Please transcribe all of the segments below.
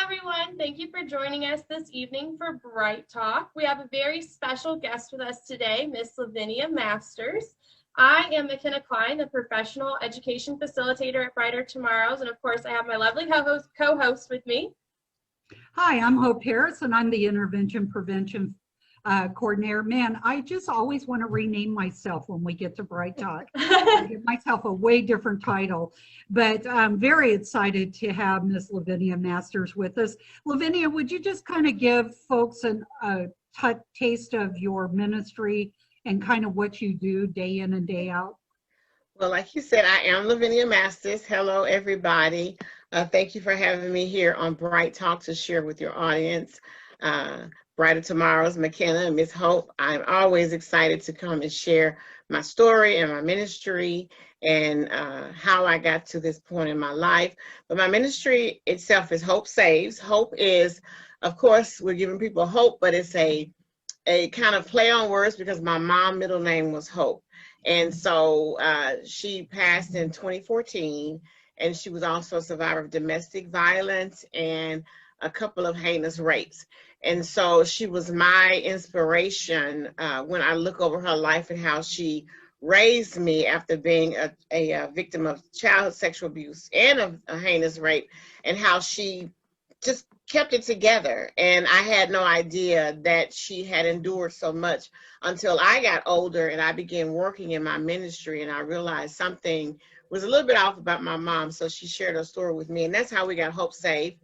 everyone. Thank you for joining us this evening for Bright Talk. We have a very special guest with us today, Miss Lavinia Masters. I am McKenna Klein, the professional education facilitator at Brighter Tomorrows, and of course, I have my lovely co-host with me. Hi, I'm Hope Harris, and I'm the intervention prevention coordinator. Man, I just always want to rename myself when we get to Bright Talk. I give myself a way different title, but I'm very excited to have Miss Lavinia Masters with us. Lavinia, would you just kind of give folks a taste of your ministry and kind of what you do day in and day out? Well, like you said, I am Lavinia Masters. Hello, everybody. Thank you for having me here on Bright Talk to share with your audience. Brighter Tomorrows, McKenna and Miss Hope. I'm always excited to come and share my story and my ministry and how I got to this point in my life. But my ministry itself is Hope Saves. Hope is, of course, we're giving people hope, but it's a kind of play on words because my mom's middle name was Hope. And so she passed in 2014, and she was also a survivor of domestic violence and a couple of heinous rapes. And so she was my inspiration when I look over her life and how she raised me after being a victim of childhood sexual abuse and a heinous rape, and how she just kept it together. And I had no idea that she had endured so much until I got older and I began working in my ministry, and I realized something was a little bit off about my mom. So she shared her story with me, and that's how we got Hope S.A.V.E.S.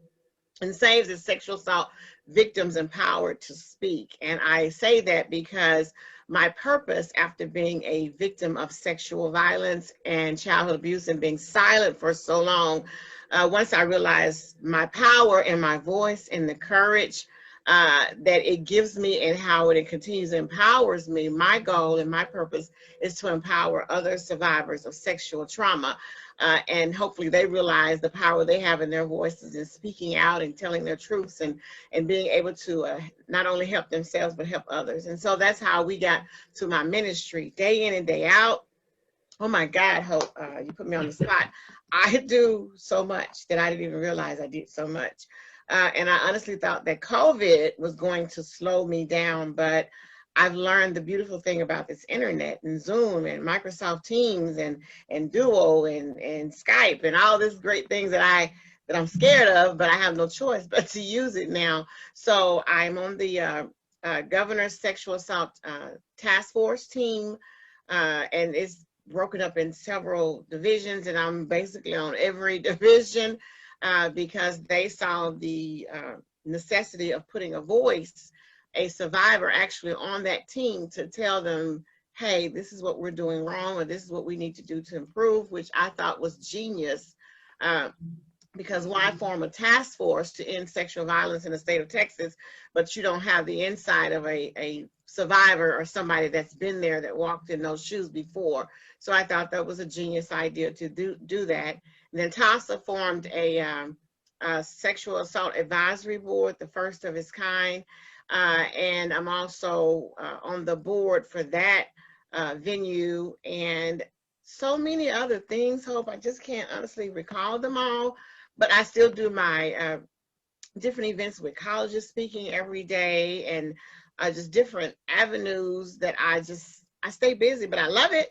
And SAVES is sexual assault victims empowered to speak. And I say that because my purpose after being a victim of sexual violence and childhood abuse and being silent for so long, once I realized my power and my voice and the courage that it gives me and how it continues to empowers me, my goal and my purpose is to empower other survivors of sexual trauma. And hopefully they realize the power they have in their voices and speaking out and telling their truths and being able to not only help themselves, but help others. And so that's how we got to my ministry day in and day out. Oh my God, Hope, you put me on the spot. I do so much that I didn't even realize I did so much. And I honestly thought that COVID was going to slow me down, but I've learned the beautiful thing about this internet and Zoom and Microsoft Teams and Duo and Skype and all these great things that I'm scared of, but I have no choice but to use it now. So I'm on the Governor's Sexual Assault Task Force team, and it's broken up in several divisions, and I'm basically on every division because they saw the necessity of putting a voice, a survivor actually on that team, to tell them, hey, this is what we're doing wrong, or this is what we need to do to improve, which I thought was genius. Because why form a task force to end sexual violence in the state of Texas, but you don't have the insight of a survivor or somebody that's been there, that walked in those shoes before. So I thought that was a genius idea to do that. And then TASA formed a sexual assault advisory board, the first of its kind. And I'm also on the board for that venue and so many other things, Hope. I just can't honestly recall them all, but I still do my different events with colleges speaking every day, and just different avenues that I stay busy, but I love it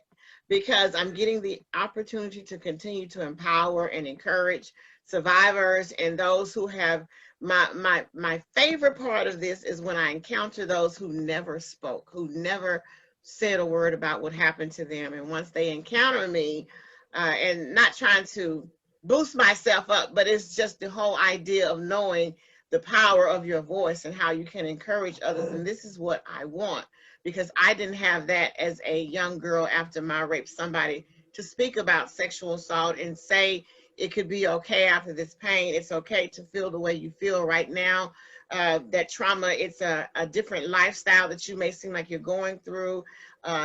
because I'm getting the opportunity to continue to empower and encourage survivors and those who have. My favorite part of this is when I encounter those who never spoke, who never said a word about what happened to them. And once they encounter me, and not trying to boost myself up, but it's just the whole idea of knowing the power of your voice and how you can encourage others. And this is what I want, because I didn't have that as a young girl after my rape, somebody to speak about sexual assault and say, it could be okay after this pain. It's okay to feel the way you feel right now. That trauma, it's a different lifestyle that you may seem like you're going through.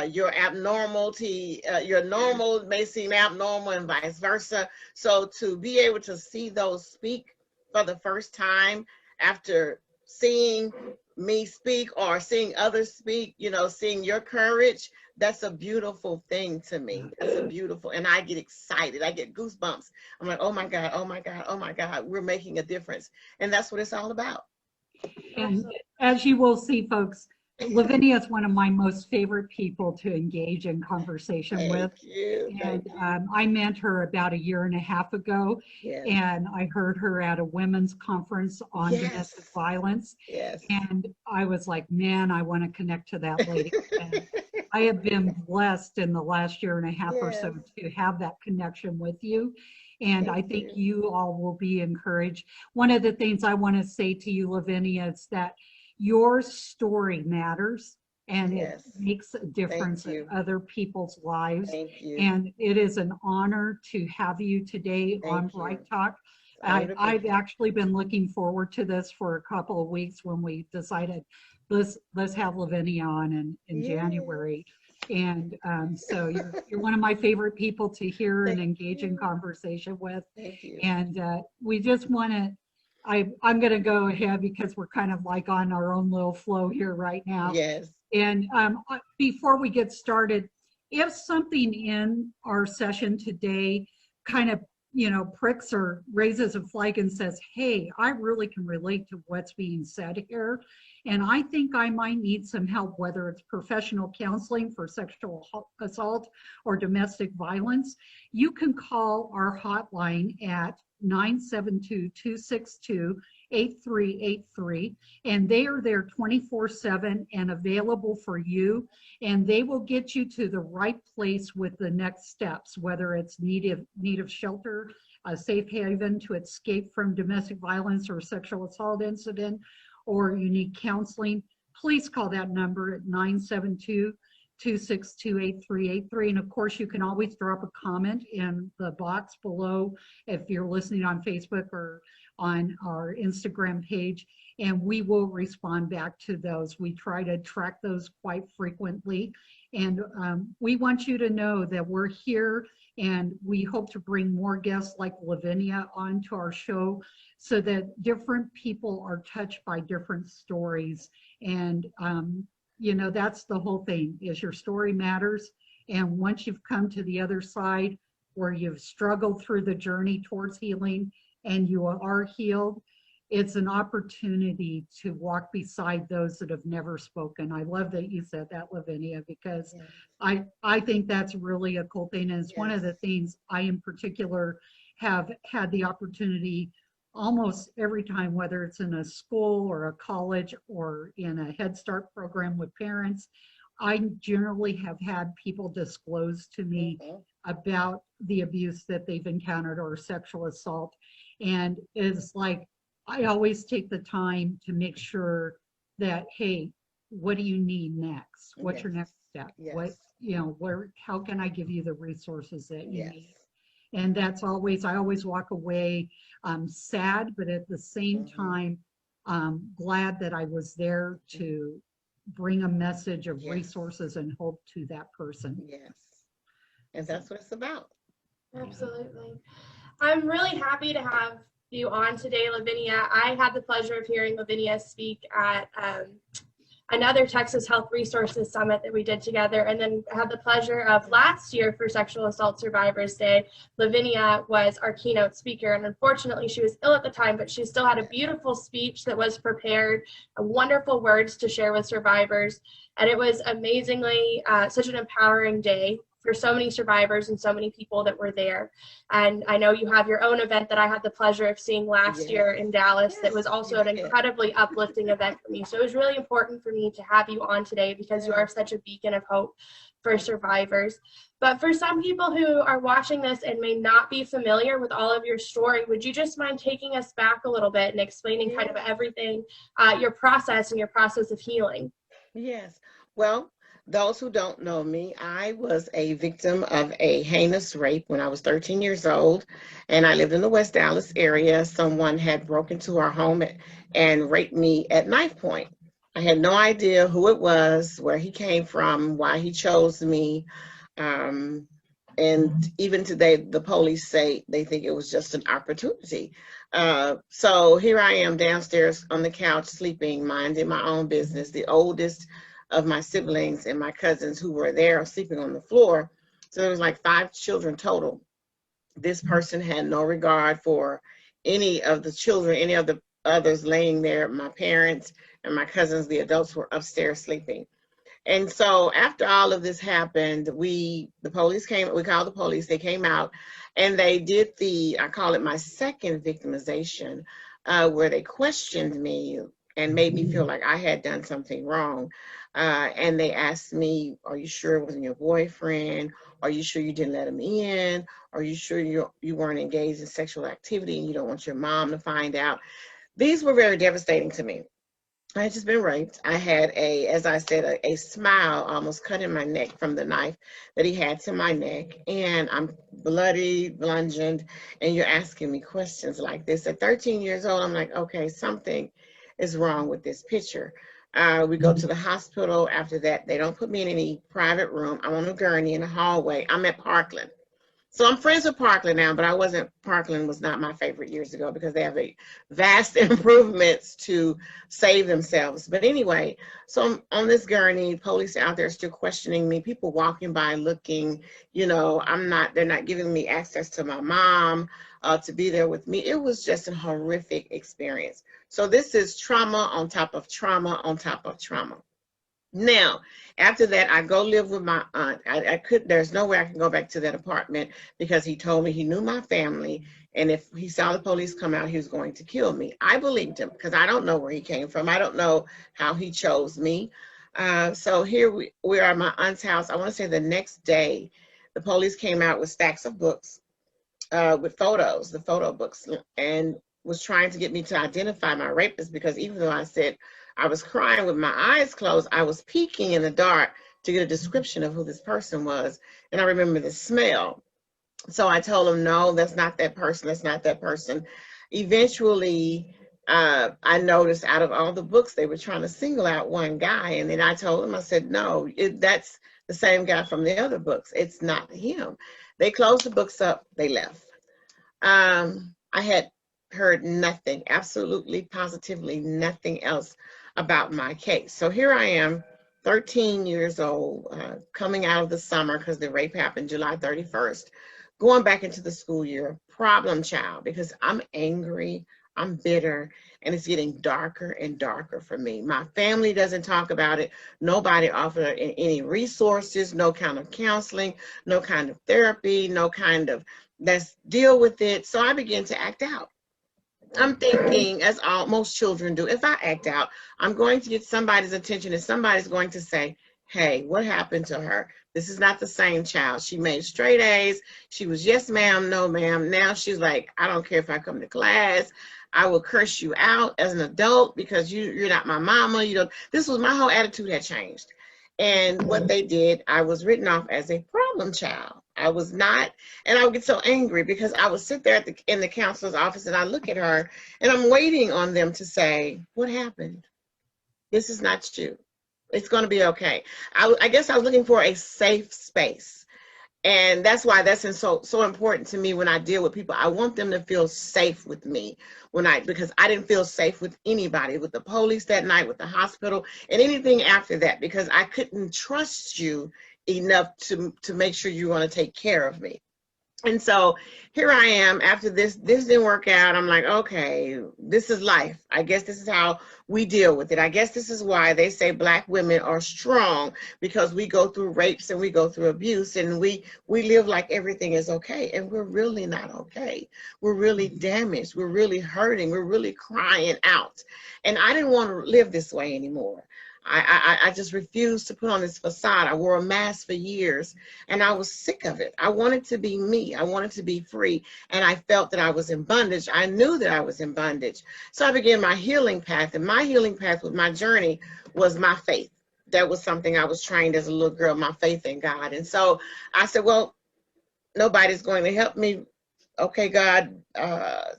Your abnormality, your normal may seem abnormal and vice versa. So to be able to see those speak for the first time after seeing me speak or seeing others speak, you know, seeing your courage, that's a beautiful thing to me. That's a beautiful, and I get excited. I get goosebumps. I'm like, oh my God, oh my God, oh my God, we're making a difference. And that's what it's all about. And as you will see, folks, Lavinia is one of my most favorite people to engage in conversation with. Thank you. And I met her about 1.5 years ago, Yes. and I heard her at a women's conference on domestic violence. Yes. And I was like, man, I want to connect to that lady. And I have been blessed in the last 1.5 years or so to have that connection with you. And I think you all will be encouraged. One of the things I want to say to you, Lavinia, is that your story matters, and it makes a difference in other people's lives. Thank you. And it is an honor to have you today on Bright Talk. I've actually been looking forward to this for a couple of weeks when we decided let's have Lavinia on in January. And so you're one of my favorite people to hear and engage in conversation with. Thank you. And we just want to, I'm going to go ahead because we're kind of like on our own little flow here right now. Yes. And before we get started, if something in our session today kind of, pricks or raises a flag and says, hey, I really can relate to what's being said here, and I think I might need some help, whether it's professional counseling for sexual assault or domestic violence, you can call our hotline at 972-262-8383, and they are there 24/7 and available for you, and they will get you to the right place with the next steps, whether it's need of shelter, a safe haven to escape from domestic violence or sexual assault incident, or you need counseling. Please call that number at 972-262-8383. And of course, you can always drop a comment in the box below if you're listening on Facebook or on our Instagram page, and we will respond back to those. We try to track those quite frequently. And we want you to know that we're here, and we hope to bring more guests like Lavinia onto our show so that different people are touched by different stories. And that's the whole thing, is your story matters. And once you've come to the other side where you've struggled through the journey towards healing and you are healed, it's an opportunity to walk beside those that have never spoken. I love that you said that, Lavinia, because I think that's really a cool thing. And it's one of the things I in particular have had the opportunity almost every time, whether it's in a school or a college or in a Head Start program with parents, I generally have had people disclose to me about the abuse that they've encountered or sexual assault. And it's like, I always take the time to make sure that, hey, what do you need next? What's your next step? What, how can I give you the resources that you need? And that's always, I always walk away sad, but at the same time, glad that I was there to bring a message of resources and hope to that person. Yes. And that's what it's about. Absolutely. I'm really happy to have you on today, Lavinia. I had the pleasure of hearing Lavinia speak at another Texas Health Resources Summit that we did together, and then had the pleasure of last year for Sexual Assault Survivors Day. Lavinia was our keynote speaker, and unfortunately she was ill at the time, but she still had a beautiful speech that was prepared, wonderful words to share with survivors, and it was amazingly such an empowering day for so many survivors and so many people that were there. And I know you have your own event that I had the pleasure of seeing last year in Dallas that was also an incredibly uplifting event for me. So it was really important for me to have you on today because you are such a beacon of hope for survivors. But for some people who are watching this and may not be familiar with all of your story, would you just mind taking us back a little bit and explaining kind of everything, your process and your process of healing? Yes. Well, those who don't know me, I was a victim of a heinous rape when I was 13 years old, and I lived in the West Dallas area. Someone had broken into our home and raped me at knife point. I had no idea who it was, where he came from, why he chose me. And even today, the police say they think it was just an opportunity. So here I am downstairs on the couch sleeping, minding my own business, the oldest of my siblings and my cousins who were there sleeping on the floor. So there was like 5 children total. This person had no regard for any of the children, any of the others laying there. My parents and my cousins, the adults, were upstairs sleeping. And so after all of this happened, the police came, we called the police, they came out, and they did I call it my second victimization, where they questioned me and made me feel like I had done something wrong. And they asked me, are you sure it wasn't your boyfriend? Are you sure you didn't let him in? Are you sure you weren't engaged in sexual activity and you don't want your mom to find out? These were very devastating to me. I had just been raped. I had as I said, a smile almost cut in my neck from the knife that he had to my neck. And I'm bloody, bludgeoned, and you're asking me questions like this. At 13 years old, I'm like, okay, something is wrong with this picture. We go to the hospital. After that, they don't put me in any private room. I'm on a gurney in the hallway. I'm at Parkland. So I'm friends with Parkland now, but Parkland was not my favorite years ago because they have a vast improvements to save themselves. But anyway, so I'm on this gurney, police out there still questioning me, people walking by looking, they're not giving me access to my mom to be there with me. It was just a horrific experience. So this is trauma on top of trauma on top of trauma. Now, after that, I go live with my aunt. There's no way I can go back to that apartment because he told me he knew my family, and if he saw the police come out, he was going to kill me. I believed him because I don't know where he came from. I don't know how he chose me. So here we are at my aunt's house. I want to say the next day, the police came out with stacks of books with photos, the photo books, and was trying to get me to identify my rapist because even though I said I was crying with my eyes closed, I was peeking in the dark to get a description of who this person was. And I remember the smell. So I told him, no, that's not that person. That's not that person. Eventually, I noticed out of all the books, they were trying to single out one guy. And then I told him, I said, no, that's the same guy from the other books. It's not him. They closed the books up. They left. I had heard nothing, absolutely, positively nothing else about my case. So here I am, 13 years old, coming out of the summer because the rape happened July 31st, going back into the school year, problem child, because I'm angry, I'm bitter, and it's getting darker and darker for me. My family doesn't talk about it. Nobody offered any resources, no kind of counseling, no kind of therapy, no kind of let's deal with it. So I began to act out. I'm thinking, as most children do, if I act out, I'm going to get somebody's attention and somebody's going to say, hey, what happened to her? This is not the same child. She made straight A's. She was yes, ma'am, no, ma'am. Now she's like, I don't care if I come to class. I will curse you out as an adult because you're not my mama. This was my whole attitude had changed. And what they did, I was written off as a problem child. I was not, and I would get so angry because I would sit there in the counselor's office and I look at her and I'm waiting on them to say, what happened? This is not you. It's going to be okay. I guess I was looking for a safe space. And that's why that's so important to me when I deal with people. I want them to feel safe with me because I didn't feel safe with anybody, with the police that night, with the hospital, and anything after that, because I couldn't trust you enough to make sure you want to take care of me. And so here I am after this didn't work out. I'm like, okay, this is life. I guess this is how we deal with it. I guess this is why they say Black women are strong, because we go through rapes and we go through abuse and we live like everything is okay. And we're really not okay. We're really damaged. We're really hurting. We're really crying out. And I didn't want to live this way anymore. I just refused to put on this facade. I wore a mask for years and I was sick of it. I wanted to be me. I wanted to be free. And I felt that I was in bondage. I knew that I was in bondage. So I began my healing path, and my healing path with my journey was my faith. That was something I was trained as a little girl, my faith in God. And so I said, well, nobody's going to help me. Okay, God,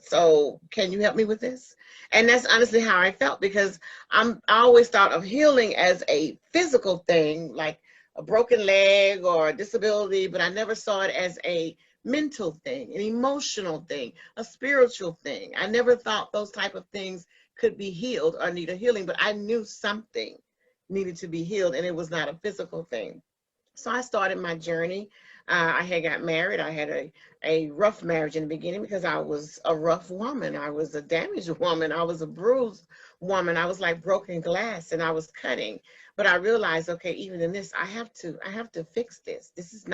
so can you help me with this? And that's honestly how I felt, because I always thought of healing as a physical thing, like a broken leg or a disability, but I never saw it as a mental thing, an emotional thing, a spiritual thing. I never thought those type of things could be healed or need a healing, but I knew something needed to be healed, and it was not a physical thing. So I started my journey. I had got married. I had a rough marriage in the beginning because I was a rough woman. I was a damaged woman. I was a bruised woman. I was like broken glass, and I was cutting. But I realized, okay, even in this, I have to fix this. This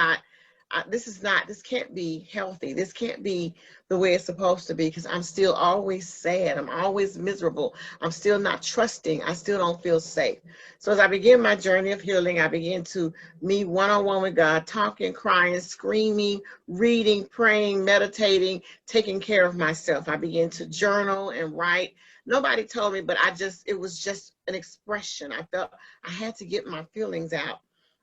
can't be healthy. This can't be the way it's supposed to be, because I'm still always sad. I'm always miserable. I'm still not trusting. I still don't feel safe. So as I begin my journey of healing, I began to meet one-on-one with God, talking, crying, screaming, reading, praying, meditating, taking care of myself. I began to journal and write. Nobody told me, but it was just an expression. I felt I had to get my feelings out.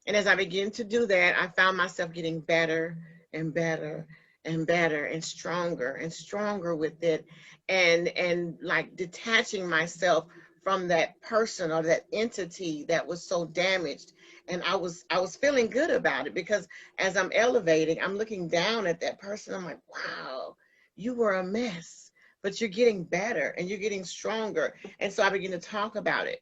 And as I began to do that, I found myself getting better and better and better and stronger with it, and like detaching myself from that person or that entity that was so damaged. And I was feeling good about it, because as I'm elevating, I'm looking down at that person. I'm like, wow, you were a mess, but you're getting better and you're getting stronger. And so I began to talk about it.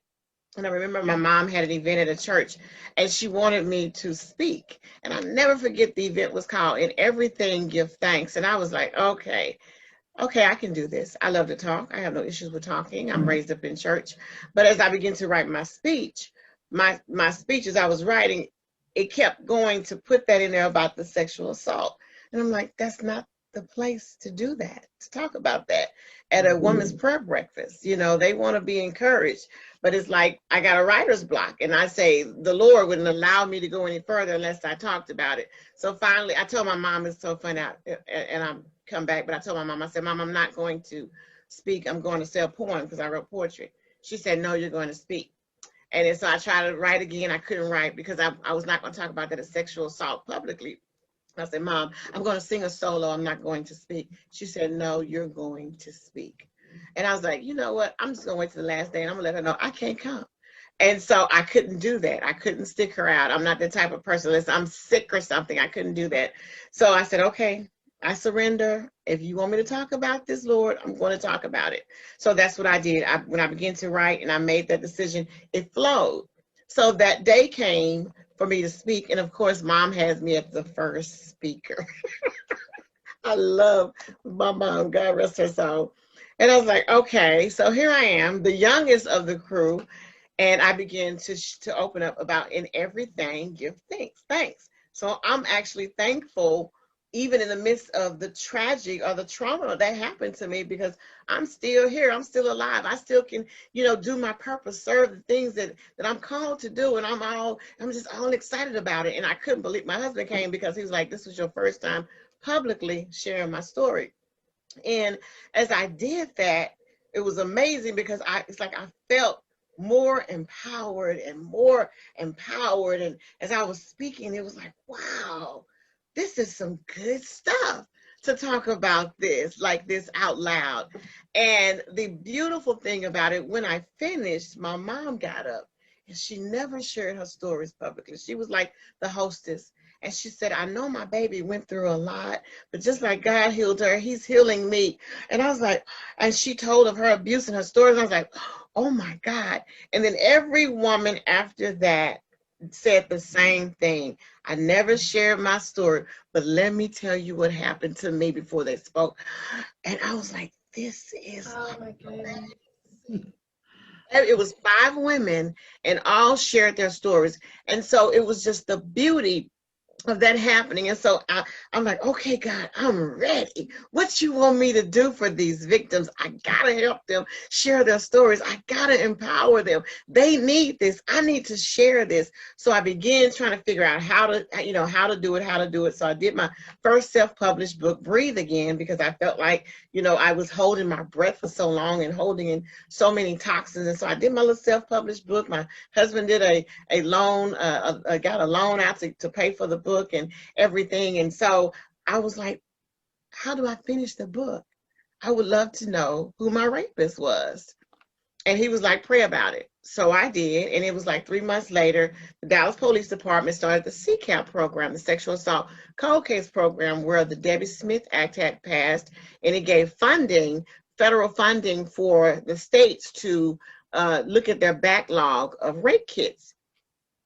And I remember my mom had an event at a church, and she wanted me to speak. And I'll never forget, the event was called "In Everything Give Thanks." And I was like, okay, I can do this. I love to talk. I have no issues with talking. I'm raised up in church. But as I began to write my speech, my speech as I was writing, it kept going to put that in there about the sexual assault. And I'm like, that's not the place to do that, to talk about that at a woman's prayer breakfast. You know, they want to be encouraged. But it's like I got a writer's block, and I say the Lord wouldn't allow me to go any further unless I talked about it. So finally, I told my mom, it's so funny, and I'm come back, but I told my mom, I said, Mom, I'm not going to speak. I'm going to sell poem, because I wrote poetry. She said, no, you're going to speak. And then so I tried to write again. I couldn't write because I was not going to talk about that as sexual assault publicly. I said, Mom, I'm going to sing a solo. I'm not going to speak. She said, no, you're going to speak. And I was like, you know what? I'm just going to wait till the last day, and I'm going to let her know I can't come. And so I couldn't do that. I couldn't stick her out. I'm not the type of person, unless I'm sick or something. I couldn't do that. So I said, okay, I surrender. If you want me to talk about this, Lord, I'm going to talk about it. So that's what I did. When I began to write and I made that decision, it flowed. So that day came for me to speak. And of course, Mom has me as the first speaker. I love my mom, God rest her soul. And I was like, okay, so here I am, the youngest of the crew. And I began to open up about in everything, give thanks. So I'm actually thankful, even in the midst of the tragic or the trauma that happened to me, because I'm still here. I'm still alive. I still can, do my purpose, serve the things that I'm called to do. And I'm just all excited about it. And I couldn't believe my husband came, because he was like, this was your first time publicly sharing my story. And as I did that, it was amazing, because it's like I felt more empowered and more empowered. And as I was speaking, it was like, wow, this is some good stuff to talk about this, like this out loud. And the beautiful thing about it, when I finished, my mom got up, and she never shared her stories publicly. She was like the hostess. And she said, I know my baby went through a lot, but just like God healed her, he's healing me. And I was like, and she told of her abuse and her stories. I was like, oh my God. And then every woman after that said the same thing. I never shared my story, but let me tell you what happened to me before they spoke. And I was like, this is, Oh my goodness. It was 5 women, and all shared their stories. And so it was just the beauty of that happening. And so I'm like, okay, God, I'm ready. What you want me to do for these victims? I gotta help them share their stories. I gotta empower them. They need this. I need to share this. So I began trying to figure out how to do it. So I did my first self-published book, Breathe Again, because I felt like, I was holding my breath for so long and holding in so many toxins. And so I did my little self-published book. My husband did a loan, got a loan out to pay for the book and everything. And so I was like, how do I finish the book? I would love to know who my rapist was. And he was like, pray about it. So I did. And it was like 3 months later, the Dallas Police Department started the CCAP program, the Sexual Assault Cold Case Program, where the LAVINIA Act had passed. And it gave federal funding for the states to look at their backlog of rape kits.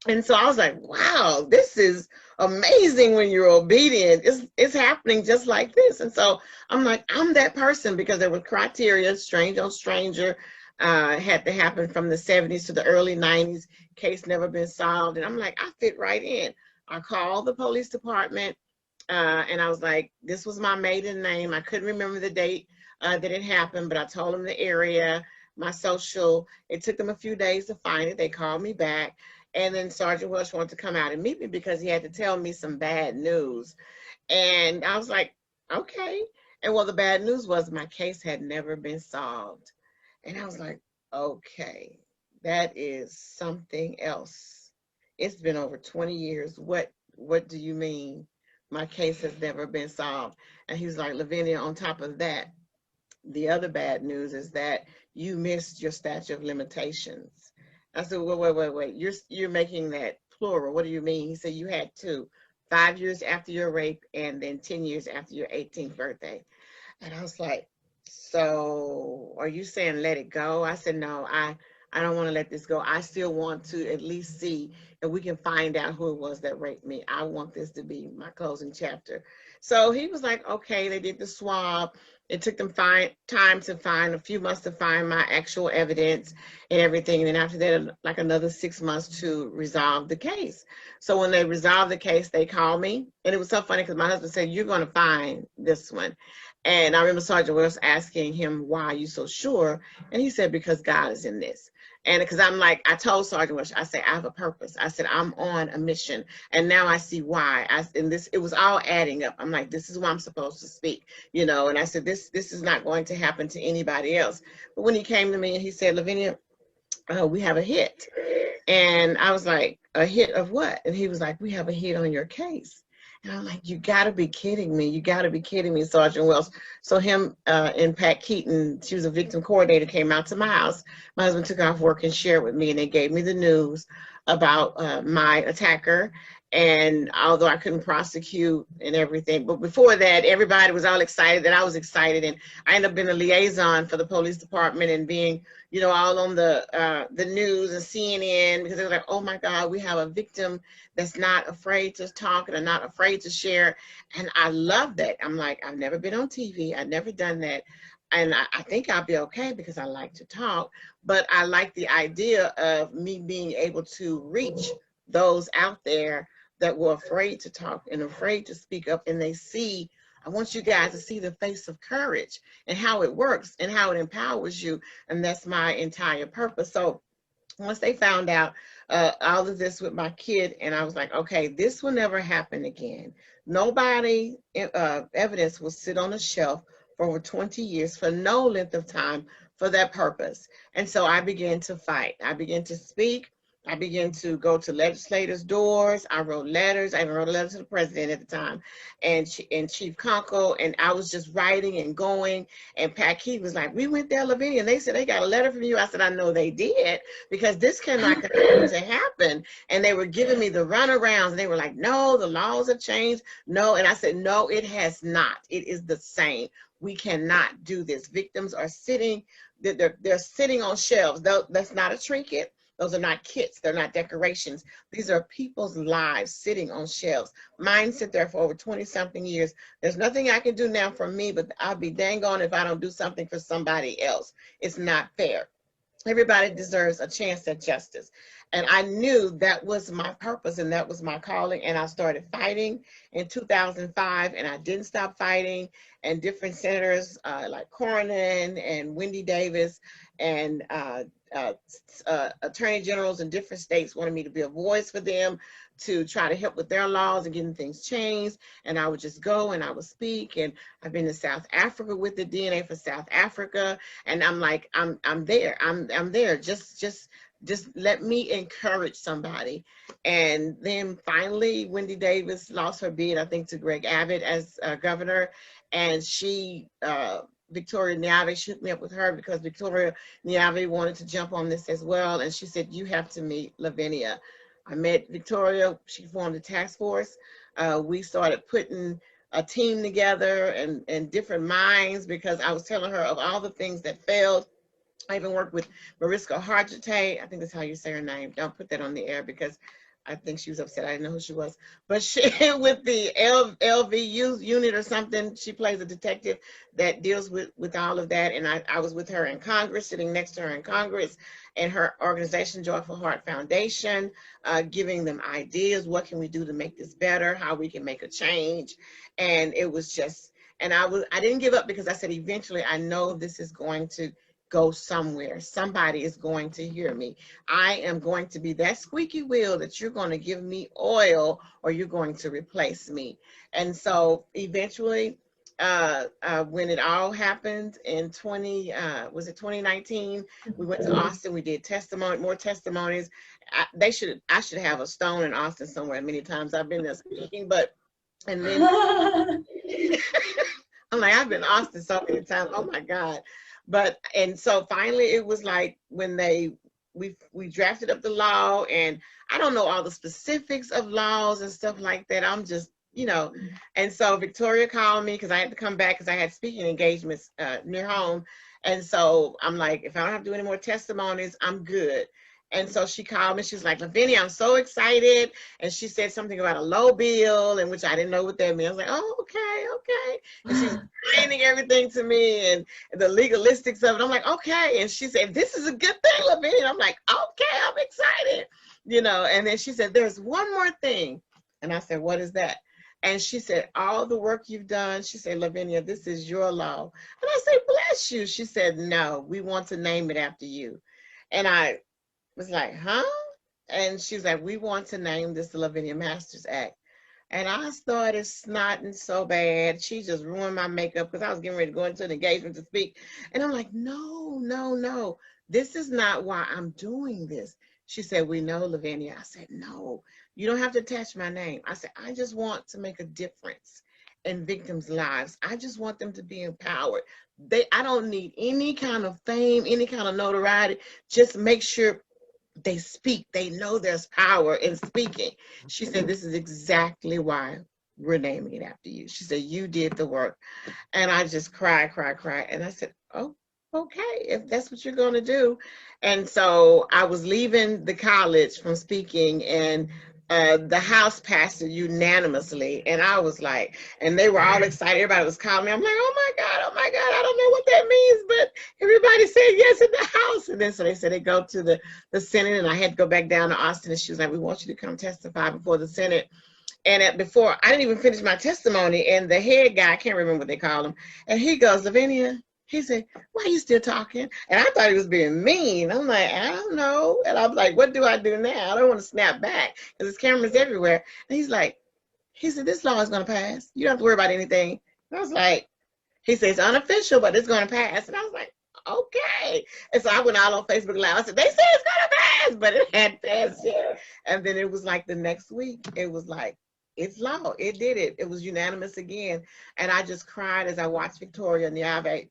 And so I was like, wow, this is amazing when you're obedient. It's happening just like this. And so I'm like, I'm that person, because there were criteria, strange on stranger, had to happen from the 70s to the early 90s, case never been solved. And I'm like, I fit right in. I called the police department, and I was like, this was my maiden name. I couldn't remember the date that it happened, but I told them the area, my social. It took them a few days to find it. They called me back. And then Sergeant Welsh wanted to come out and meet me because he had to tell me some bad news. And I was like, okay. And well, the bad news was my case had never been solved. And I was like, okay, that is something else. It's been over 20 years. What do you mean my case has never been solved? And he was like, Lavinia, on top of that, the other bad news is that you missed your statute of limitations. I said, wait. You're making that plural. What do you mean? He said, you had 2, 5 years after your rape and then 10 years after your 18th birthday. And I was like, so are you saying let it go? I said, no, I don't want to let this go. I still want to at least see if we can find out who it was that raped me. I want this to be my closing chapter. So he was like, okay, they did the swab. It took them time to find, a few months to find my actual evidence and everything. And then after that, like another 6 months to resolve the case. So when they resolved the case, they called me. And it was so funny because my husband said, you're going to find this one. And I remember Sergeant Wells asking him, why are you so sure? And he said, because God is in this. And because I'm like, I told Sergeant Welsh, I said, I have a purpose. I said, I'm on a mission. And now I see why. It was all adding up. I'm like, this is why I'm supposed to speak, you know. And I said, this is not going to happen to anybody else. But when he came to me and he said, Lavinia, we have a hit. And I was like, a hit of what? And he was like, we have a hit on your case. And I'm like, you gotta be kidding me. You gotta be kidding me, Sergeant Wells. So him and Pat Keaton, she was a victim coordinator, came out to my house. My husband took off work and shared with me, and they gave me the news about my attacker. And although I couldn't prosecute and everything, but before that, everybody was all excited that I was excited. And I ended up being a liaison for the police department and being, you know, all on the news and CNN, because they were like, oh my God, we have a victim that's not afraid to talk and are not afraid to share. And I love that. I'm like, I've never been on TV. I've never done that. And I think I'll be okay because I like to talk. But I like the idea of me being able to reach those out there that were afraid to talk and afraid to speak up. And they see, I want you guys to see the face of courage and how it works and how it empowers you. And that's my entire purpose. So once they found out all of this with my kid, and I was like, okay, this will never happen again. Nobody, evidence will sit on a shelf for over 20 years for no length of time for that purpose. And so I began to fight. I began to speak. I began to go to legislators' doors. I wrote letters. I even wrote a letter to the president at the time, and Chief Conkle, and I was just writing and going. And Pat Keith was like, we went there, Lavinia, and they said they got a letter from you. I said, I know they did, because this cannot continue to happen. And they were giving me the runarounds, and they were like, no, the laws have changed. No, and I said, no, it has not. It is the same. We cannot do this. Victims are sitting, they're sitting on shelves. That's not a trinket. Those are not kits. They're not decorations. These are people's lives sitting on shelves. Mine sit there for over 20-something years. There's nothing I can do now for me, but I'll be dang on if I don't do something for somebody else. It's not fair. Everybody deserves a chance at justice. And I knew that was my purpose and that was my calling. And I started fighting in 2005, and I didn't stop fighting. And different senators like Cornyn and Wendy Davis and attorney generals in different states wanted me to be a voice for them to try to help with their laws and getting things changed. And I would just go and I would speak. And I've been to South Africa with the DNA for South Africa. And I'm like, I'm there. I'm there. Just let me encourage somebody. And then finally, Wendy Davis lost her bid, I think, to Greg Abbott as governor. And she, Victoria Niave, shook me up with her because Victoria Niave wanted to jump on this as well. And she said, you have to meet Lavinia. I met Victoria. She formed a task force. We started putting a team together and different minds, because I was telling her of all the things that failed I even worked with Mariska Hargitay. I think that's how you say her name. Don't put that on the air because I think she was upset. I didn't know who she was. But she, with the LVU unit or something, she plays a detective that deals with all of that. And I was with her in Congress, sitting next to her in Congress, and her organization, Joyful Heart Foundation, giving them ideas. What can we do to make this better? How we can make a change? And it was just, and I didn't give up because I said, eventually, I know this is going to go somewhere. Somebody is going to hear me. I am going to be that squeaky wheel that you're going to give me oil or you're going to replace me. And so eventually, when it all happened in 2019, we went to Austin. We did more testimonies. I should have a stone in Austin somewhere. Many times I've been there speaking, and then I'm like, I've been to Austin so many times. Oh my God. And so finally it was like when we drafted up the law, and I don't know all the specifics of laws and stuff like that. I'm just, and so Victoria called me because I had to come back because I had speaking engagements near home. And so I'm like, if I don't have to do any more testimonies, I'm good. And so she called me. She was like, Lavinia, I'm so excited. And she said something about a low bill, and which I didn't know what that meant. I was like, oh, okay. And she's explaining everything to me and the legalistics of it. I'm like, okay. And she said, this is a good thing, Lavinia. And I'm like, okay, I'm excited. And then she said, there's one more thing. And I said, what is that? And she said, all the work you've done, she said, Lavinia, this is your law. And I said, bless you. She said, no, we want to name it after you. And I was like, huh? And she was like, we want to name this the Lavinia Masters Act. And I started snotting so bad. She just ruined my makeup because I was getting ready to go into an engagement to speak. And I'm like, no. This is not why I'm doing this. She said, we know, Lavinia. I said, no, you don't have to attach my name. I said, I just want to make a difference in victims' lives. I just want them to be empowered. I don't need any kind of fame, any kind of notoriety. Just make sure they speak. They know there's power in speaking. She said, this is exactly why we're naming it after you. She said, you did the work. And I just cried. And I said, oh, okay, if that's what you're going to do. And so I was leaving the college from speaking, and the house passed it unanimously. And I was like, and they were all excited. Everybody was calling me. I'm like, oh my God, I don't know what that means, but everybody said yes in the house. And then so they said they go to the Senate, and I had to go back down to Austin, and she was like, we want you to come testify before the Senate. And before, I didn't even finish my testimony, and the head guy, I can't remember what they call him, and he goes, Lavinia, he said, why are you still talking? And I thought he was being mean. I'm like, I don't know. And I was like, what do I do now? I don't want to snap back because there's cameras everywhere. And he said, this law is going to pass. You don't have to worry about anything. And I was like, he said, it's unofficial, but it's going to pass. And I was like, okay. And so I went out on Facebook Live. I said, they said it's going to pass, but it hadn't passed yet. And then it was like the next week, it was like, it's law. It did it. It was unanimous again. And I just cried as I watched Victoria and the Ave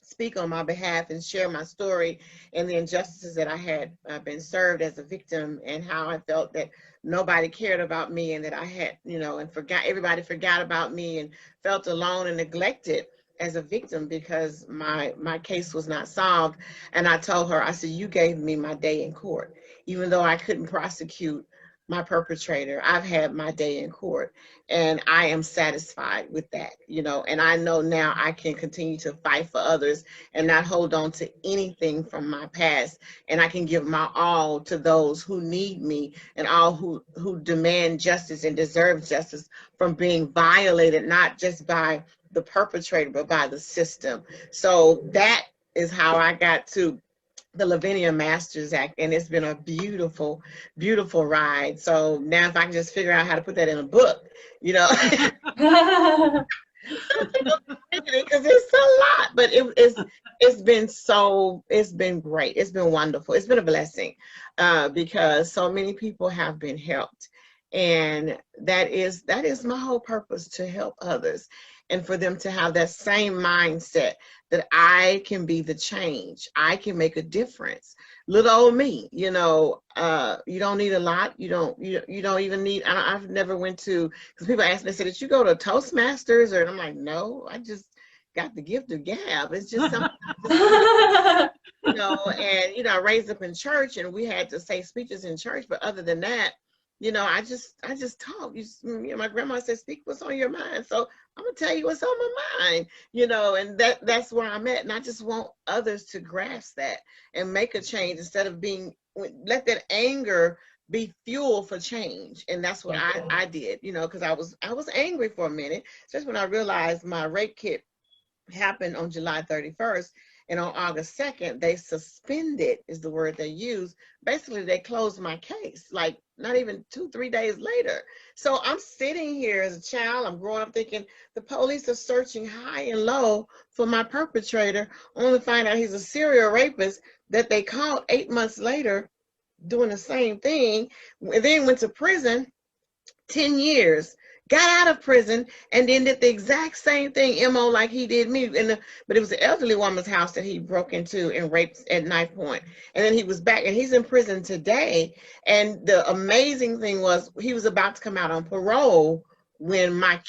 speak on my behalf and share my story and the injustices that I had been served as a victim, and how I felt that nobody cared about me, and that I had, and everybody forgot about me and felt alone and neglected as a victim because my case was not solved. And I told her, I said, you gave me my day in court. Even though I couldn't prosecute my perpetrator, I've had my day in court, and I am satisfied with that, and I know now I can continue to fight for others and not hold on to anything from my past, and I can give my all to those who need me and all who demand justice and deserve justice from being violated, not just by the perpetrator, but by the system. So that is how I got to the Lavinia Masters Act, and it's been a beautiful, beautiful ride. So now if I can just figure out how to put that in a book, because it's a lot, but it's been great. It's been wonderful. It's been a blessing because so many people have been helped, and that is my whole purpose, to help others. And for them to have that same mindset that I can be the change, I can make a difference. Little old me, you don't need a lot. You don't even need. I've never went to, because people ask me, they say, did you go to Toastmasters? And I'm like, no, I just got the gift of gab. It's just something. And I raised up in church, and we had to say speeches in church. But other than that, I just talk. My grandma said, "Speak what's on your mind." So I'm gonna tell you what's on my mind. And that's where I'm at. And I just want others to grasp that and make a change instead of let that anger be fuel for change. And that's what I did. Because I was angry for a minute, just when I realized my rape kit happened on July 31st. And on August 2nd, they suspended, is the word they use. Basically, they closed my case, like not even 2-3 days later. So I'm sitting here as a child, I'm growing up thinking the police are searching high and low for my perpetrator, only to find out he's a serial rapist that they caught 8 months later doing the same thing, and then went to prison 10 years, got out of prison, and then did the exact same thing, MO, like he did me. But it was an elderly woman's house that he broke into and raped at knife point. And then he was back, and he's in prison today. And the amazing thing was he was about to come out on parole when my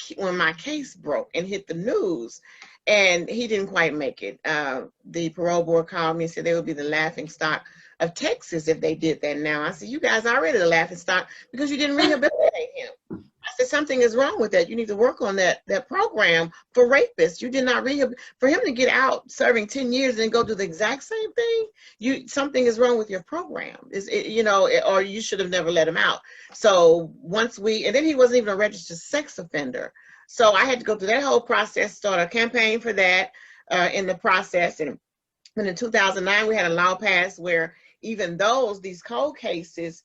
case broke and hit the news. And he didn't quite make it. The parole board called me and said they would be the laughing stock of Texas if they did that now. I said, you guys are already the laughing stock because you didn't rehabilitate him. I said, something is wrong with that. You need to work on that program for rapists. You did not for him to get out serving 10 years and go do the exact same thing. Something is wrong with your program. Or you should have never let him out. So and then he wasn't even a registered sex offender. So I had to go through that whole process, start a campaign for that in the process. And in 2009, we had a law passed where even these cold cases,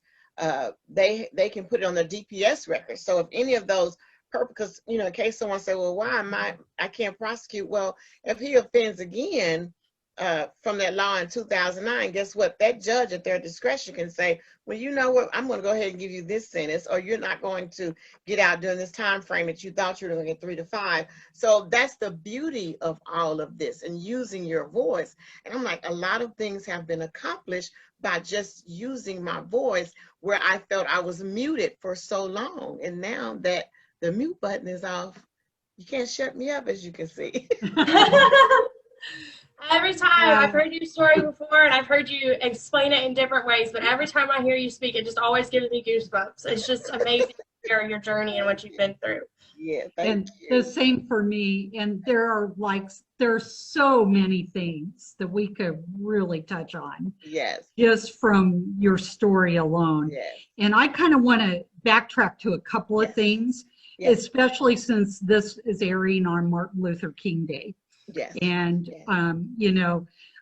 they can put it on their DPS record. So if any of those, because in case someone say, well, why I can't prosecute? Well, if he offends again from that law in 2009, guess what? That judge at their discretion can say, well, you know what? I'm going to go ahead and give you this sentence, or you're not going to get out during this time frame that you thought you were going to get 3 to 5. So that's the beauty of all of this and using your voice. And I'm like, a lot of things have been accomplished by just using my voice, where I felt I was muted for so long. And now that the mute button is off, you can't shut me up, as you can see. Every time I've heard your story before, and I've heard you explain it in different ways, but every time I hear you speak, it just always gives me goosebumps. It's just amazing to hear your journey and what you've been through. Yeah, thank you. The same for me. And there's so many things that we could really touch on. Yes. Just from your story alone. Yes. And I kind of want to backtrack to a couple of things, especially since this is airing on Martin Luther King Day. Yes. And,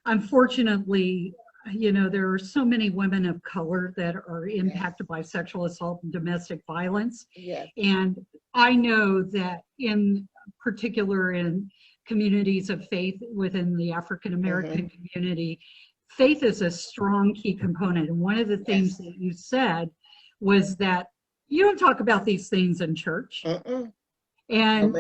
unfortunately, there are so many women of color that are impacted by sexual assault and domestic violence. Yes. And I know that in particular in communities of faith within the African American community, faith is a strong key component. And one of the things that you said was that you don't talk about these things in church. And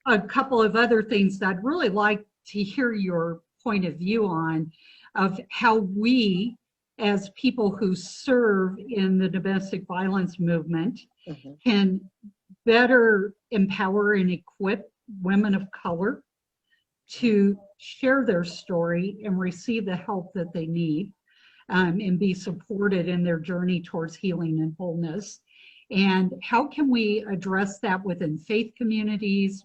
a couple of other things that I'd really like to hear your point of view on, of how we as people who serve in the domestic violence movement can better empower and equip women of color to share their story and receive the help that they need, and be supported in their journey towards healing and wholeness. And how can we address that within faith communities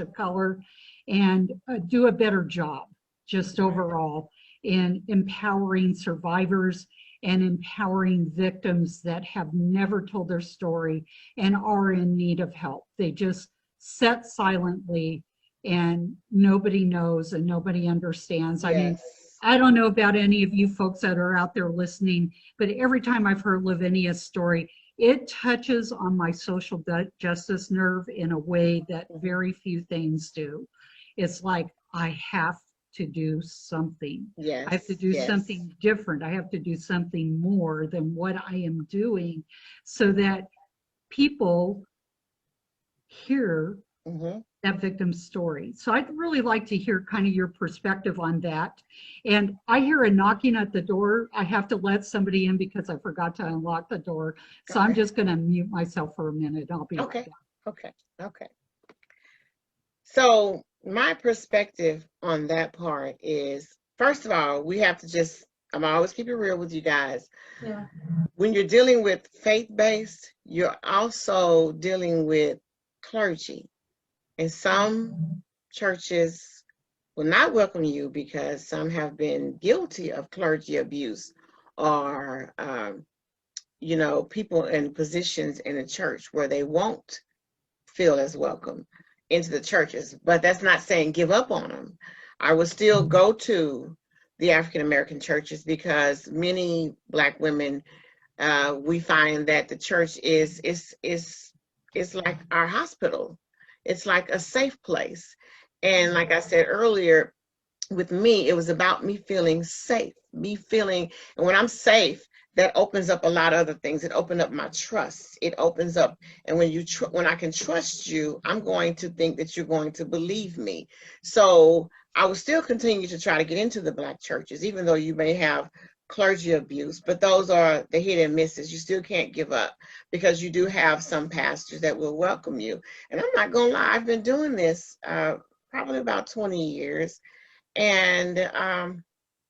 of color, and do a better job just overall in empowering survivors and empowering victims that have never told their story and are in need of help. They just sit silently and nobody knows and nobody understands. I mean, I don't know about any of you folks that are out there listening, but every time I've heard Lavinia's story, it touches on my social justice nerve in a way that very few things do. It's like, I have to do something. I have to do something different. I have to do something more than what I am doing, so that people hear that victim's story. So I'd really like to hear kind of your perspective on that. And I hear a knocking at the door. I have to let somebody in because I forgot to unlock the door. So I'm just going to mute myself for a minute. I'll be right back. Okay. So my perspective on that part is, first of all, we have to just, I'm always keep it real with you guys. Yeah. When you're dealing with faith-based, you're also dealing with clergy. And some churches will not welcome you because some have been guilty of clergy abuse or, you know, people in positions in the church where they won't feel as welcome into the churches. But that's not saying give up on them. I would still go to the African American churches because many Black women, we find that the church is like our hospital. It's like a safe place. And like I said earlier, with me, it was about me feeling safe, me feeling, and when I'm safe, that opens up a lot of other things. It opened up my trust. It opens up, and when I can trust you, I'm going to think that you're going to believe me. So I will still continue to try to get into the Black churches, even though you may have clergy abuse, but those are the hit and misses. You still can't give up because you do have some pastors that will welcome you. And I'm not gonna lie, I've been doing this probably about 20 years. And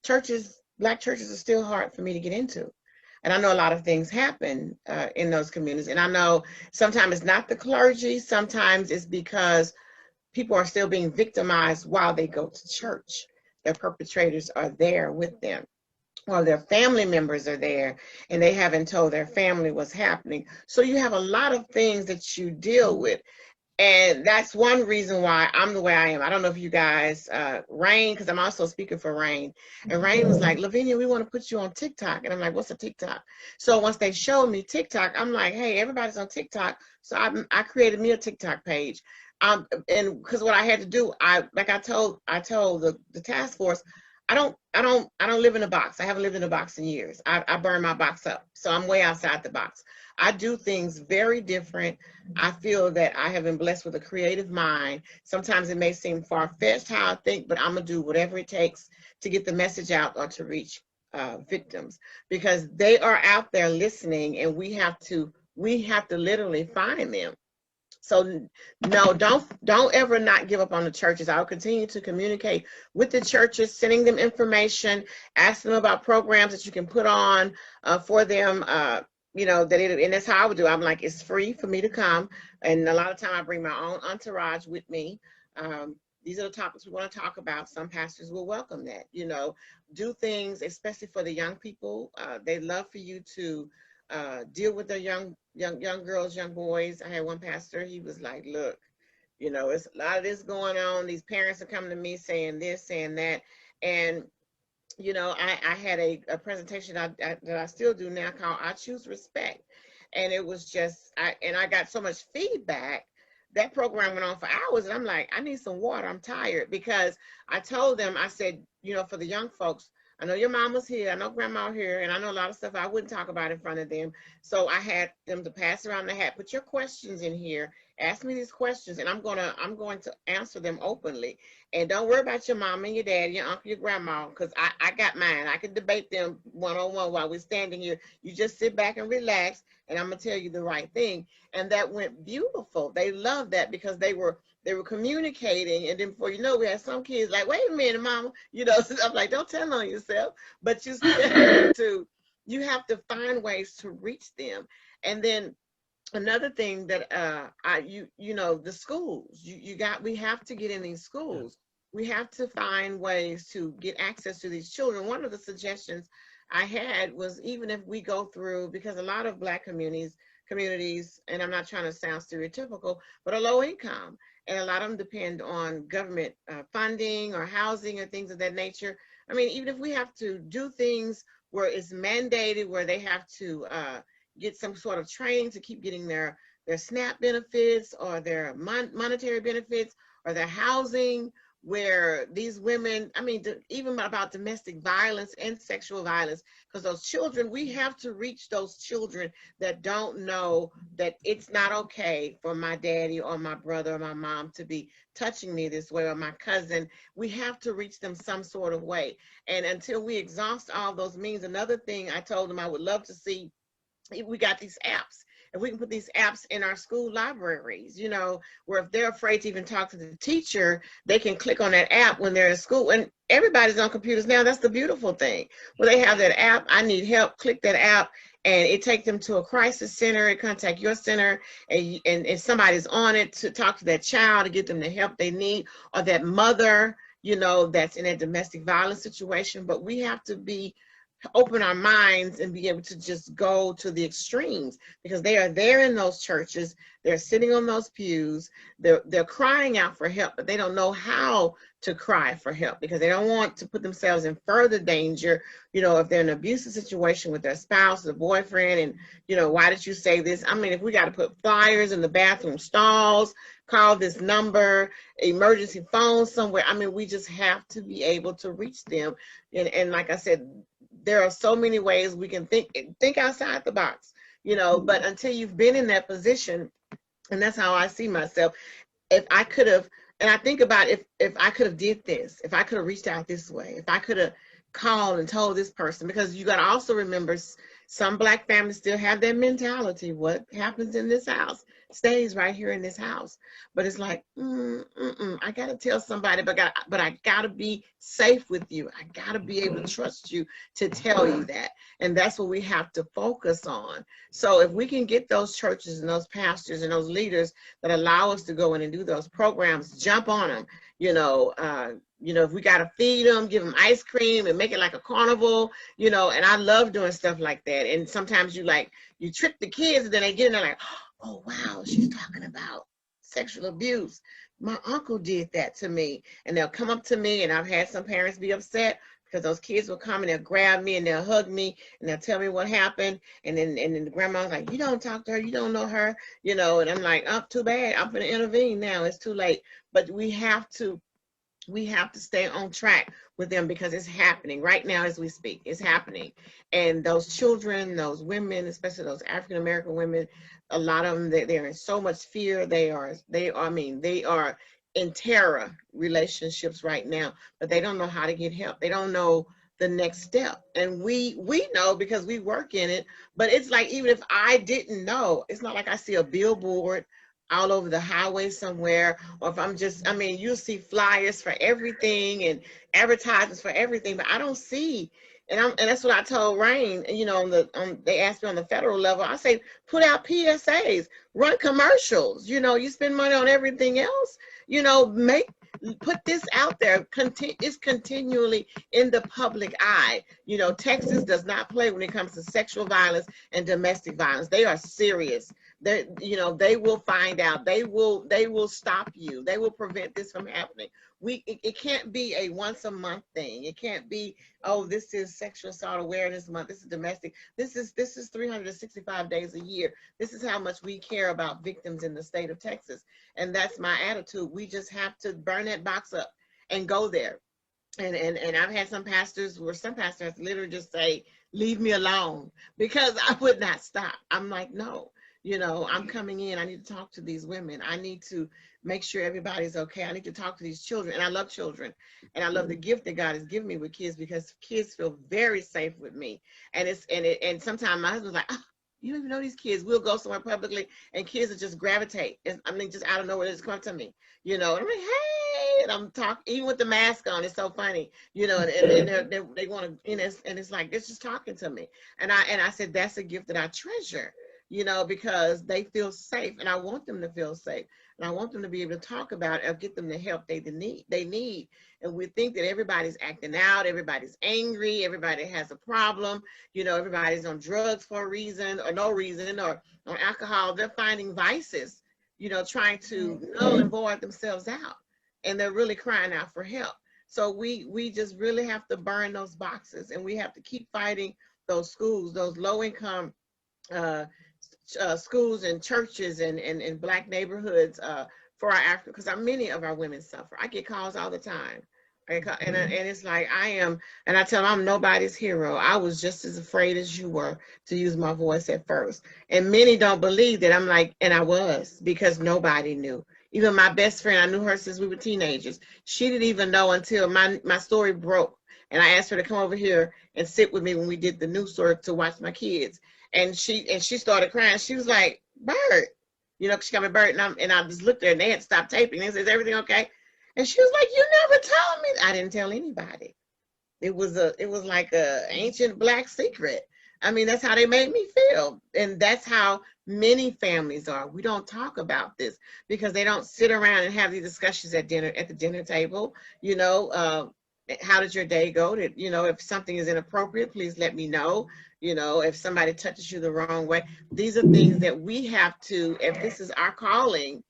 churches, Black churches are still hard for me to get into. And I know a lot of things happen in those communities. And I know sometimes it's not the clergy, sometimes it's because people are still being victimized while they go to church. Their perpetrators are there with them. Or their family members are there and they haven't told their family what's happening. So you have a lot of things that you deal with. And that's one reason why I'm the way I am. I don't know if you guys, Rain, because I'm also speaking for Rain. And Rain was like, Lavinia, we want to put you on TikTok. And I'm like, what's a TikTok? So once they showed me TikTok, I'm like, hey, everybody's on TikTok. So I created me a TikTok page. And because what I had to do, I told the task force, I don't live in a box. I haven't lived in a box in years. I burn my box up. So I'm way outside the box. I do things very different. I feel that I have been blessed with a creative mind. Sometimes it may seem far-fetched how I think, but I'm gonna do whatever it takes to get the message out or to reach victims, because they are out there listening, and we have to literally find them. So no, don't ever not give up on the churches. I'll continue to communicate with the churches, sending them information, ask them about programs that you can put on for them. You know, and that's how I would do it. I'm like, it's free for me to come. And a lot of time I bring my own entourage with me. These are the topics we want to talk about. Some pastors will welcome that, you know, do things, especially for the young people. They love for you to deal with their young girls, young boys. I had one pastor, he was like, look, you know, it's a lot of this going on. These parents are coming to me saying this, saying that. And you know, I had a presentation that I still do now called I Choose Respect. And it was just, I got so much feedback. That program went on for hours, and I'm like, I need some water. I'm tired, because I told them, I said, you know, for the young folks, I know your mama's here, I know grandma here, and I know a lot of stuff I wouldn't talk about in front of them. So I had them to pass around the hat, put your questions in here, ask me these questions, and I'm going to answer them openly. And don't worry about your mom and your dad, your uncle, your grandma, because I got mine. I can debate them one-on-one while we're standing here. You just sit back and relax, and I'm going to tell you the right thing. And that went beautiful. They loved that because they were communicating. And then before you know, we had some kids like, wait a minute, mama. You know, so I'm like, don't tell on yourself. But you have to find ways to reach them. And then another thing that you know, the schools, we have to get in these schools. We have to find ways to get access to these children. One of the suggestions I had was, even if we go through, because a lot of Black communities, and I'm not trying to sound stereotypical, but are low income, and a lot of them depend on government funding or housing or things of that nature. I mean, even if we have to do things where it's mandated, where they have to get some sort of training to keep getting their SNAP benefits or their monetary benefits or their housing, where these women, I mean, even about domestic violence and sexual violence, because those children, we have to reach those children that don't know that it's not okay for my daddy or my brother or my mom to be touching me this way, or my cousin. We have to reach them some sort of way. And until we exhaust all those means, another thing I told them I would love to see, we got these apps. if we can put these apps in our school libraries, you know, where if they're afraid to even talk to the teacher, they can click on that app when they're in school. And everybody's on computers now. That's the beautiful thing. Well, they have that app. I need help. Click that app, and it takes them to a crisis center. It contact your center, and somebody's on it to talk to that child to get them the help they need, or that mother, you know, that's in a domestic violence situation. But we have to open our minds and be able to just go to the extremes, because they are there in those churches. They're sitting on those pews. They're crying out for help, but they don't know how to cry for help because they don't want to put themselves in further danger. You know, if they're in an abusive situation with their spouse or boyfriend, and, you know, why did you say this? I mean, if we got to put flyers in the bathroom stalls, call this number, emergency phone somewhere. I mean, we just have to be able to reach them. And like I said, there are so many ways we can think outside the box, you know, but until you've been in that position, and that's how I see myself. If I could have, and I think about if I could have did this, if I could have reached out this way, if I could have called and told this person, because you got to also remember some Black families still have that mentality. What happens in this house stays right here in this house. But it's like, I got to tell somebody, but I got to be safe with you. I got to be able to trust you to tell you that. And that's what we have to focus on. So if we can get those churches and those pastors and those leaders that allow us to go in and do those programs, jump on them, you know, if we got to feed them, give them ice cream and make it like a carnival, you know, and I love doing stuff like that. And sometimes you trick the kids and then they get in there like, oh, wow, she's talking about sexual abuse. My uncle did that to me. And they'll come up to me, and I've had some parents be upset because those kids will come and they'll grab me and they'll hug me and they'll tell me what happened. And then the grandma's like, you don't talk to her, you don't know her, you know, and I'm like, oh, too bad. I'm going to intervene now. It's too late. But we have to stay on track with them because it's happening right now as we speak. It's happening. And those children, those women, especially those African-American women, a lot of them, they're in so much fear. They are in terror relationships right now, but they don't know how to get help. They don't know the next step. And we know because we work in it, but it's like, even if I didn't know, it's not like I see a billboard all over the highway somewhere, or if you'll see flyers for everything and advertisements for everything, but I don't see. And that's what I told Rain, you know, they asked me on the federal level, I say, put out PSAs, run commercials, you know, you spend money on everything else, you know, put this out there. It's continually in the public eye. You know, Texas does not play when it comes to sexual violence and domestic violence. They are serious. They will find out. They will stop you. They will prevent this from happening. It can't be a once a month thing. It can't be, oh, this is Sexual Assault Awareness Month. This is domestic. This is 365 days a year. This is how much we care about victims in the state of Texas. And that's my attitude. We just have to burn that box up and go there. And I've had some pastors literally just say, leave me alone, because I would not stop. I'm like, no. You know, I'm coming in. I need to talk to these women. I need to make sure everybody's okay. I need to talk to these children. And I love children. And I love the gift that God has given me with kids, because kids feel very safe with me. And sometimes my husband's like, oh, you don't even know these kids. We'll go somewhere publicly and kids will just gravitate. Just out of nowhere, they just come to me, you know. And I'm like, hey, and I'm talking, even with the mask on, it's so funny, you know, and they want to, and it's like, they're just talking to me. And I said, that's a gift that I treasure, you know, because they feel safe, and I want them to feel safe, and I want them to be able to talk about it or get them the help they need. And we think that everybody's acting out, everybody's angry, everybody has a problem, you know, everybody's on drugs for a reason or no reason, or on alcohol. They're finding vices, you know, trying to null and void themselves out, and they're really crying out for help. So we just really have to burn those boxes, and we have to keep fighting those schools, those low-income schools and churches and Black neighborhoods for our African, because many of our women suffer. I get calls all the time. And it's like, and I tell them I'm nobody's hero. I was just as afraid as you were to use my voice at first. And many don't believe that. I'm like, and I was, because nobody knew. Even my best friend, I knew her since we were teenagers. She didn't even know until my story broke. And I asked her to come over here and sit with me when we did the news story to watch my kids. And she started crying. She was like, Bert, you know, she got me Bert, and I just looked there and they had stopped taping. They said, is everything okay? And she was like, you never told me. I didn't tell anybody. It was like a ancient black secret. I mean, that's how they made me feel. And that's how many families are. We don't talk about this because they don't sit around and have these discussions at the dinner table. You know, how did your day go? You know, if something is inappropriate, please let me know. You know, if somebody touches you the wrong way, these are things that we have to, if this is our calling,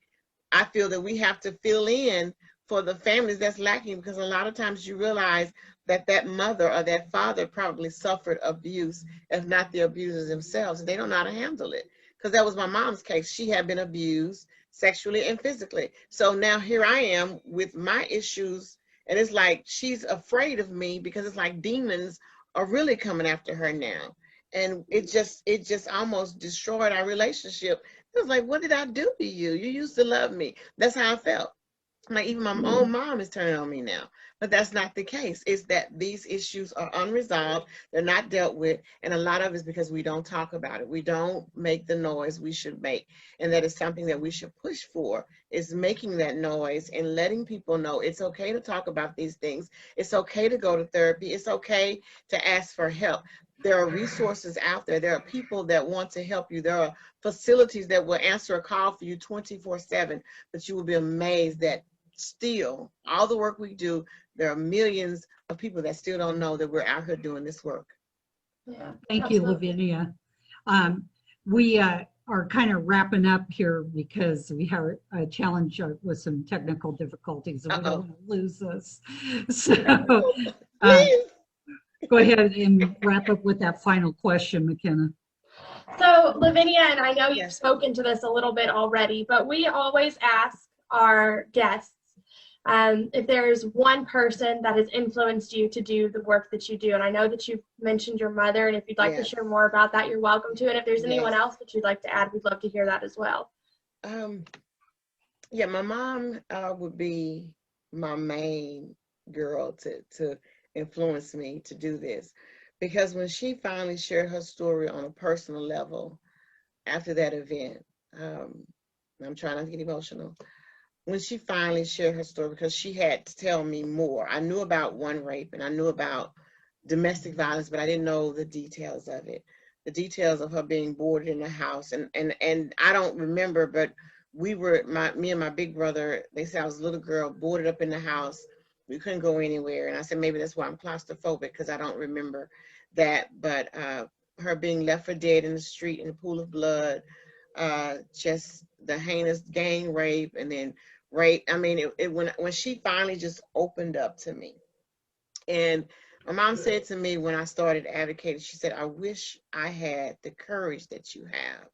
I feel that we have to fill in for the families that's lacking, because a lot of times you realize that that mother or that father probably suffered abuse, if not the abusers themselves, and they don't know how to handle it. Because that was my mom's case. She had been abused sexually and physically. So now here I am with my issues, and it's like she's afraid of me because it's like demons are really coming after her now. And it just almost destroyed our relationship. It was like, what did I do to you? You used to love me. That's how I felt. Like even my own mom is turning on me now. But that's not the case. It's that these issues are unresolved. They're not dealt with. And a lot of it is because we don't talk about it. We don't make the noise we should make. And that is something that we should push for, is making that noise and letting people know it's okay to talk about these things. It's okay to go to therapy. It's okay to ask for help. There are resources out there. There are people that want to help you. There are facilities that will answer a call for you 24/7. But you will be amazed that still, all the work we do, there are millions of people that still don't know that we're out here doing this work. Yeah. Thank you, Lavinia. We are kind of wrapping up here because we have a challenge with some technical difficulties and we don't want to lose this. So go ahead and wrap up with that final question, McKenna. So Lavinia, and I know you've spoken to this a little bit already, but we always ask our guests if there's one person that has influenced you to do the work that you do. And I know that you've mentioned your mother, and if you'd like to share more about that, you're welcome to. And if there's anyone else that you'd like to add, we'd love to hear that as well. Yeah, my mom would be my main girl to influence me to do this. Because when she finally shared her story on a personal level after that event, I'm trying not to get emotional. When she finally shared her story, because she had to tell me more. I knew about one rape and I knew about domestic violence, but I didn't know the details of it. The details of her being boarded in the house. And I don't remember, but we were, me and my big brother, they said I was a little girl boarded up in the house. We couldn't go anywhere. And I said, maybe that's why I'm claustrophobic, because I don't remember that. But her being left for dead in the street in a pool of blood, just the heinous gang rape, and then rape. I mean, when she finally just opened up to me. And my mom said to me when I started advocating, she said, I wish I had the courage that you have.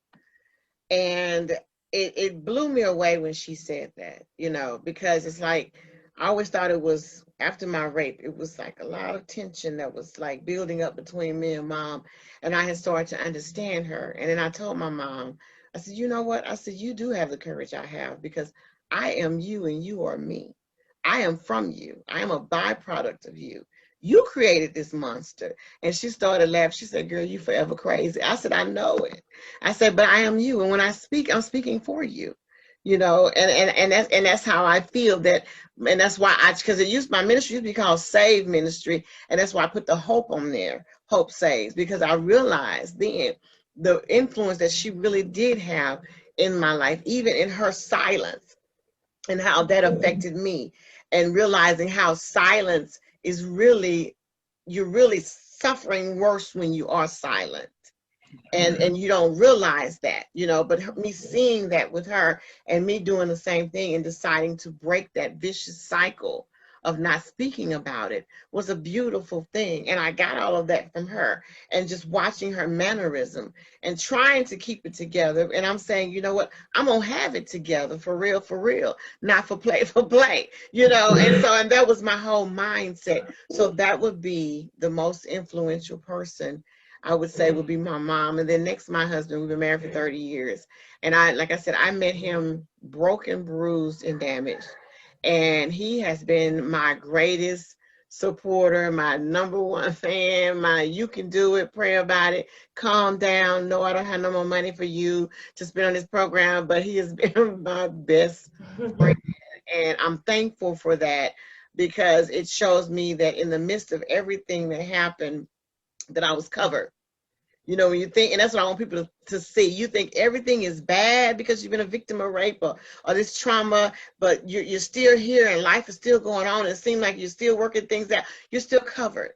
And it blew me away when she said that, you know, because it's like, I always thought it was after my rape, it was like a lot of tension that was like building up between me and mom. And I had started to understand her. And then I told my mom, I said, you know what? I said, you do have the courage I have, because I am you and you are me. I am from you. I am a byproduct of you. You created this monster. And she started laughing. She said, girl, you forever crazy. I said, I know it. I said, but I am you. And when I speak, I'm speaking for you. You know, and that's how I feel that, and that's why because my ministry used to be called Save Ministry, and that's why I put the hope on there, Hope Saves, because I realized then the influence that she really did have in my life, even in her silence, and how that affected me, and realizing how silence is really, you're really suffering worse when you are silent. And you don't realize that, you know, but me seeing that with her and me doing the same thing and deciding to break that vicious cycle of not speaking about it was a beautiful thing. And I got all of that from her, and just watching her mannerism and trying to keep it together. And I'm saying, you know what, I'm gonna have it together for real, not for play, you know. And that was my whole mindset. So that would be the most influential person I would say would be my mom. And then next, my husband. We've been married for 30 years. And like I said, I met him broken, bruised, and damaged. And he has been my greatest supporter, my #1 fan, my you can do it, pray about it, calm down. No, I don't have no more money for you to spend on this program, but he has been my best friend. And I'm thankful for that because it shows me that in the midst of everything that happened, that I was covered. You know, when you think, and that's what I want people to see, you think everything is bad because you've been a victim of rape or this trauma, but you're still here and life is still going on. It seems like you're still working things out. You're still covered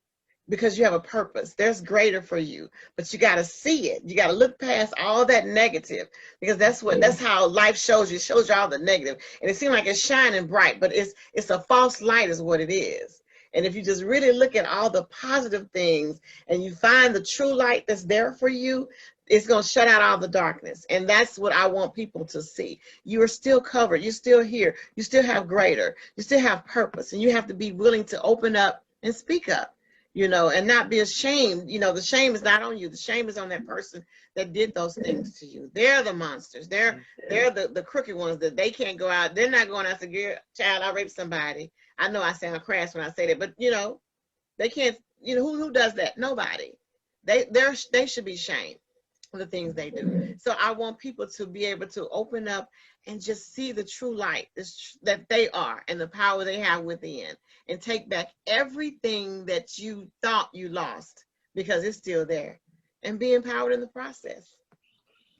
because you have a purpose. There's greater for you, but you got to see it. You got to look past all that negative because that's how life shows you. It shows you all the negative, and it seems like it's shining bright, but it's a false light is what it is. And if you just really look at all the positive things and you find the true light that's there for you, it's going to shut out all the darkness. And that's what I want people to see. You are still covered. You're still here. You still have greater. You still have purpose. And you have to be willing to open up and speak up, you know, and not be ashamed. You know, the shame is not on you. The shame is on that person that did those things to you. They're the monsters. They're the crooked ones that they can't go out. They're not going out and say, child, I raped somebody. I know I sound crass when I say that, but you know, they can't, you know, who does that? Nobody. They should be shamed for the things they do. So I want people to be able to open up and just see the true light that they are and the power they have within and take back everything that you thought you lost because it's still there and be empowered in the process.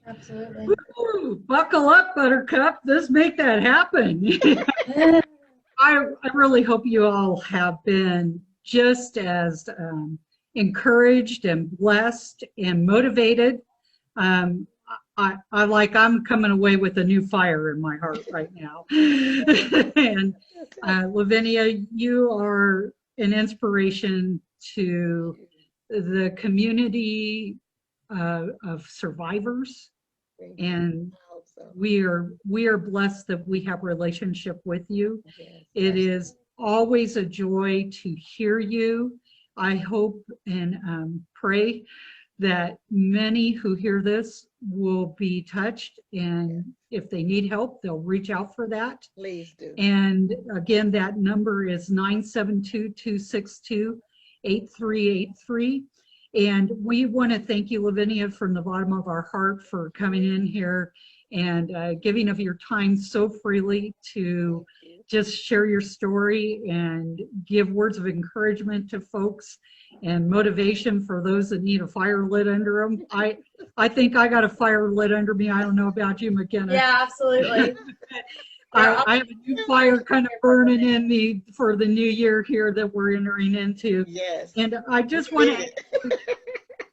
Absolutely. Woo, buckle up, Buttercup. Let's make that happen. I really hope you all have been just as encouraged and blessed and motivated. I'm coming away with a new fire in my heart right now. And Lavinia, you are an inspiration to the community of survivors. And we are blessed that we have a relationship with you. It is always a joy to hear you. I hope and pray that many who hear this will be touched, and if they need help, they'll reach out for that. Please do. And again, that number is 972-262-8383. And we want to thank you, Lavinia, from the bottom of our heart for coming in here and giving of your time so freely to just share your story and give words of encouragement to folks and motivation for those that need a fire lit under them. I think I got a fire lit under me. I don't know about you, McKenna. Yeah, absolutely. I have a new fire kind of burning in me for the new year here that we're entering into. Yes. And I just want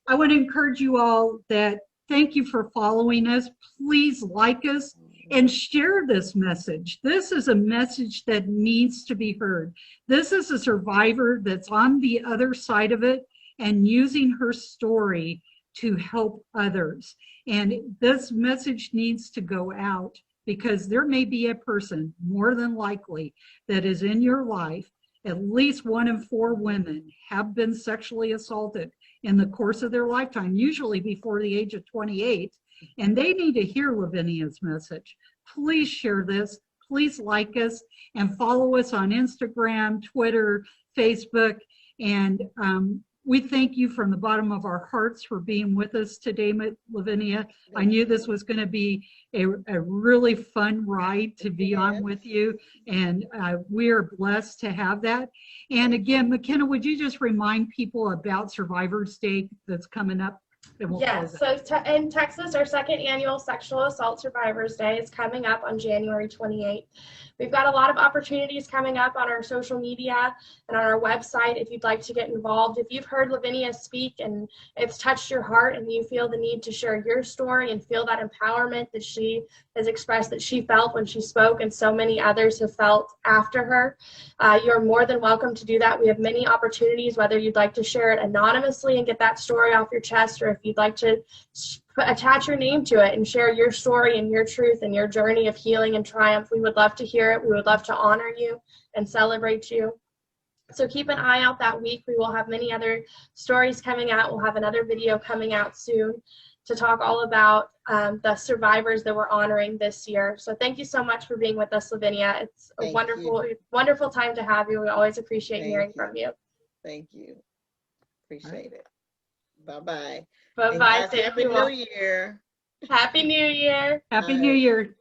to encourage you all that thank you for following us. Please like us and share this message. This is a message that needs to be heard. This is a survivor that's on the other side of it and using her story to help others. And this message needs to go out because there may be a person, more than likely, that is in your life. At least 1 in 4 women have been sexually assaulted in the course of their lifetime, usually before the age of 28, and they need to hear Lavinia's message. Please share this, please like us, and follow us on Instagram, Twitter, Facebook, and we thank you from the bottom of our hearts for being with us today, Lavinia. I knew this was going to be a really fun ride to be on with you, and we are blessed to have that. And again, McKenna, would you just remind people about Survivors Day that's coming up? Yes, so in Texas, our 2nd annual Sexual Assault Survivors Day is coming up on January 28th. We've got a lot of opportunities coming up on our social media and on our website if you'd like to get involved. If you've heard Lavinia speak and it's touched your heart and you feel the need to share your story and feel that empowerment that she has expressed that she felt when she spoke and so many others have felt after her, you're more than welcome to do that. We have many opportunities, whether you'd like to share it anonymously and get that story off your chest, or if you'd like to attach your name to it and share your story and your truth and your journey of healing and triumph. We would love to hear it. We would love to honor you and celebrate you. So keep an eye out that week. We will have many other stories coming out. We'll have another video coming out soon. to talk all about the survivors that we're honoring this year. So thank you so much for being with us, Lavinia. It's a wonderful time to have you. We always appreciate hearing from you. Thank you. Appreciate it. Bye-bye. Bye-bye. Happy New Year. Happy New Year. Happy New Year.